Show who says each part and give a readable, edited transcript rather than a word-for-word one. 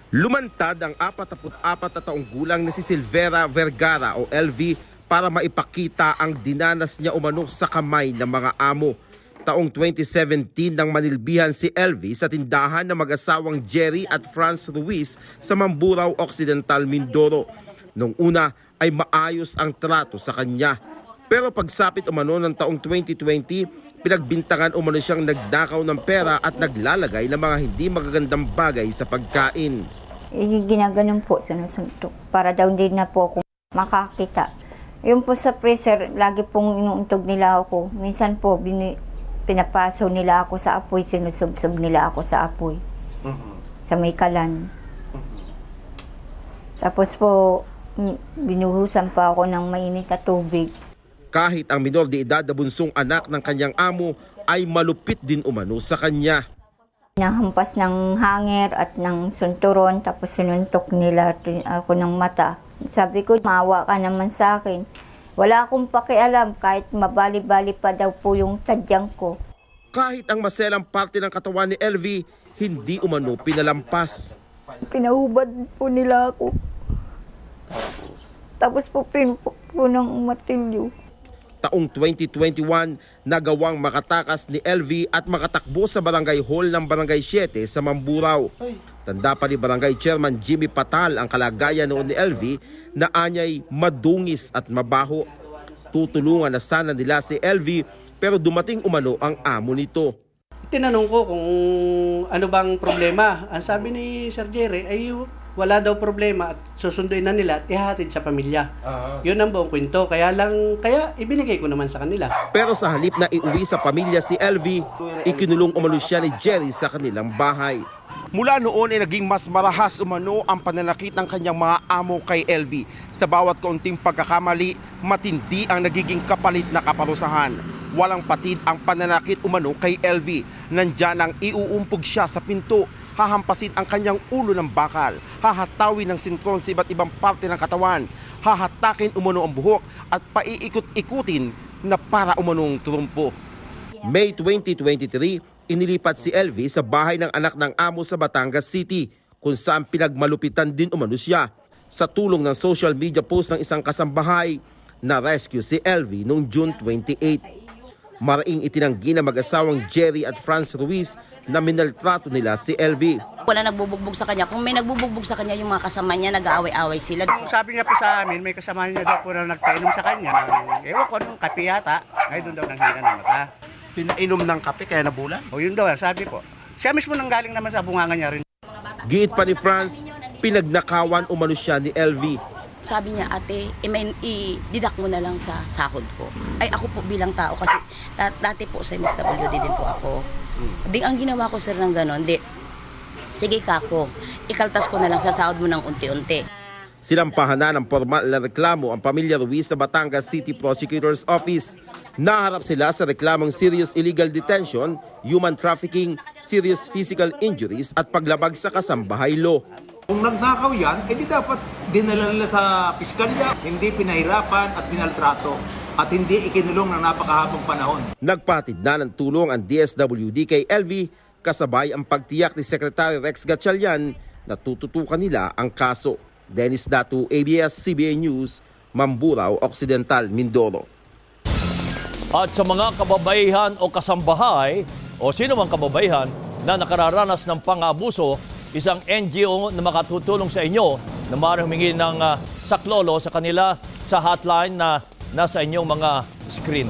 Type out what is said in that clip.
Speaker 1: Lumantad ang 44 na taong gulang na si Silvera Vergara o LV para maipakita ang dinanas niya umano sa kamay ng mga amo. Taong 2017 nang manilbihan si LV sa tindahan ng mag-asawang Jerry at Franz Ruiz sa Mamburao Occidental, Mindoro. Noong una ay maayos ang trato sa kanya. Pero pagsapit umano ng taong 2020, pinagbintangan umano siyang nagdakaw ng pera at naglalagay ng mga hindi magagandang bagay sa pagkain.
Speaker 2: Ginaganon po, sinusuntok. Para daw din na po ako makakita. Yung po sa freezer, lagi pong inuuntog nila ako. Minsan po, pinapaso nila ako sa apoy, sinusubsob nila ako sa apoy. Sa may kalan. Tapos po, binuhusan pa ako ng mainit na tubig.
Speaker 1: Kahit ang minor de edad na bunsong anak ng kanyang amo ay malupit din umano sa kanya.
Speaker 2: Nahampas ng hanger at ng sunturon, tapos sinuntok nila ako ng mata. Sabi ko, maawa ka naman sa akin. Wala akong pakialam kahit mabali-bali pa daw po yung tadyang ko.
Speaker 1: Kahit ang maselang parte ng katawan ni LV, hindi umano pinalampas.
Speaker 2: Pinahubad po nila ako. Tapos po pinupok po ng matilyo.
Speaker 1: Taong 2021, nagawang makatakas ni LV at makatakbo sa barangay hall ng Barangay 7 sa Mamburao. Tanda pa ni Barangay Chairman Jimmy Patal ang kalagayan noon ni LV na anyay madungis at mabaho. Tutulungan na sana nila si LV pero dumating umano ang amo nito.
Speaker 3: Tinanong ko kung ano bang problema. Ang sabi ni Sir Jerry ay wala daw problema at susunduin na nila at ihatid sa pamilya. Yun ang buong kwento. Kaya ibinigay ko naman sa kanila.
Speaker 1: Pero sa halip na iuwi sa pamilya si LV, ikinulong umano siya ni Jerry sa kanilang bahay. Mula noon ay naging mas marahas umano ang pananakit ng kanyang mga amo kay LV. Sa bawat kaunting pagkakamali, matindi ang nagiging kapalit na kaparusahan. Walang patid ang pananakit umano kay LV. Nandyan ang iuumpog siya sa pinto, hahampasin ang kanyang ulo ng bakal, hahatawin ng sintron sa iba't ibang parte ng katawan, hahatakin umano ang buhok at paiikot-ikutin na para umanong trumpo. May 2023, inilipat si LV sa bahay ng anak ng amo sa Batangas City kung saan pinagmalupitan din umano siya. Sa tulong ng social media post ng isang kasambahay, na-rescue si LV noong June 28. Maraing itinanggi ng mag-asawang Jerry at Franz Ruiz na minaltrato nila si LV.
Speaker 4: Wala nagbubugbog sa kanya. Kung may nagbubugbog sa kanya, yung mga kasama niya, nag-aaway-aaway sila.
Speaker 3: Sabi nga po sa amin, may kasama niya daw po na nagpainom sa kanya. Ewan ko anong kape yata. Ay doon daw nanghina ng mata.
Speaker 1: Pinainom ng kape kaya nabulan?
Speaker 3: O yun daw, sabi po. Siya mismo nanggaling naman sa bunganga niya rin.
Speaker 1: Giit pa ni Franz, pinagnakawan umano siya ni LV.
Speaker 4: Sabi niya, ate, didak mo na lang sa sahod ko. Ay, ako po bilang tao kasi dati po sa MSWD din po ako. Di ang ginawa ko sir ng ganon, sige kako, ikaltas ko na lang sa sahod mo ng unti-unti.
Speaker 1: Sinampahan na ng formal na reklamo ang pamilya Ruiz sa Batangas City Prosecutor's Office. Naharap sila sa reklamong serious illegal detention, human trafficking, serious physical injuries at paglabag sa kasambahay law.
Speaker 5: Kung nagnakaw yan, edi dapat dinala nila sa piskalya, hindi pinahirapan at pinaltrato at hindi ikinulong ng napakahabang panahon.
Speaker 1: Nagpatid na ng tulong ang DSWD kay LV kasabay ang pagtiyak ni Secretary Rex Gatchalian na tututukan nila ang kaso. Dennis Datu, ABS-CBN News, Mamburao Occidental, Mindoro.
Speaker 6: At sa mga kababaihan o kasambahay o sino mang kababaihan na nakararanas ng pang-abuso, isang NGO na makatutulong sa inyo na maaaring humingi ng saklolo sa kanila sa hotline na nasa inyong mga screen.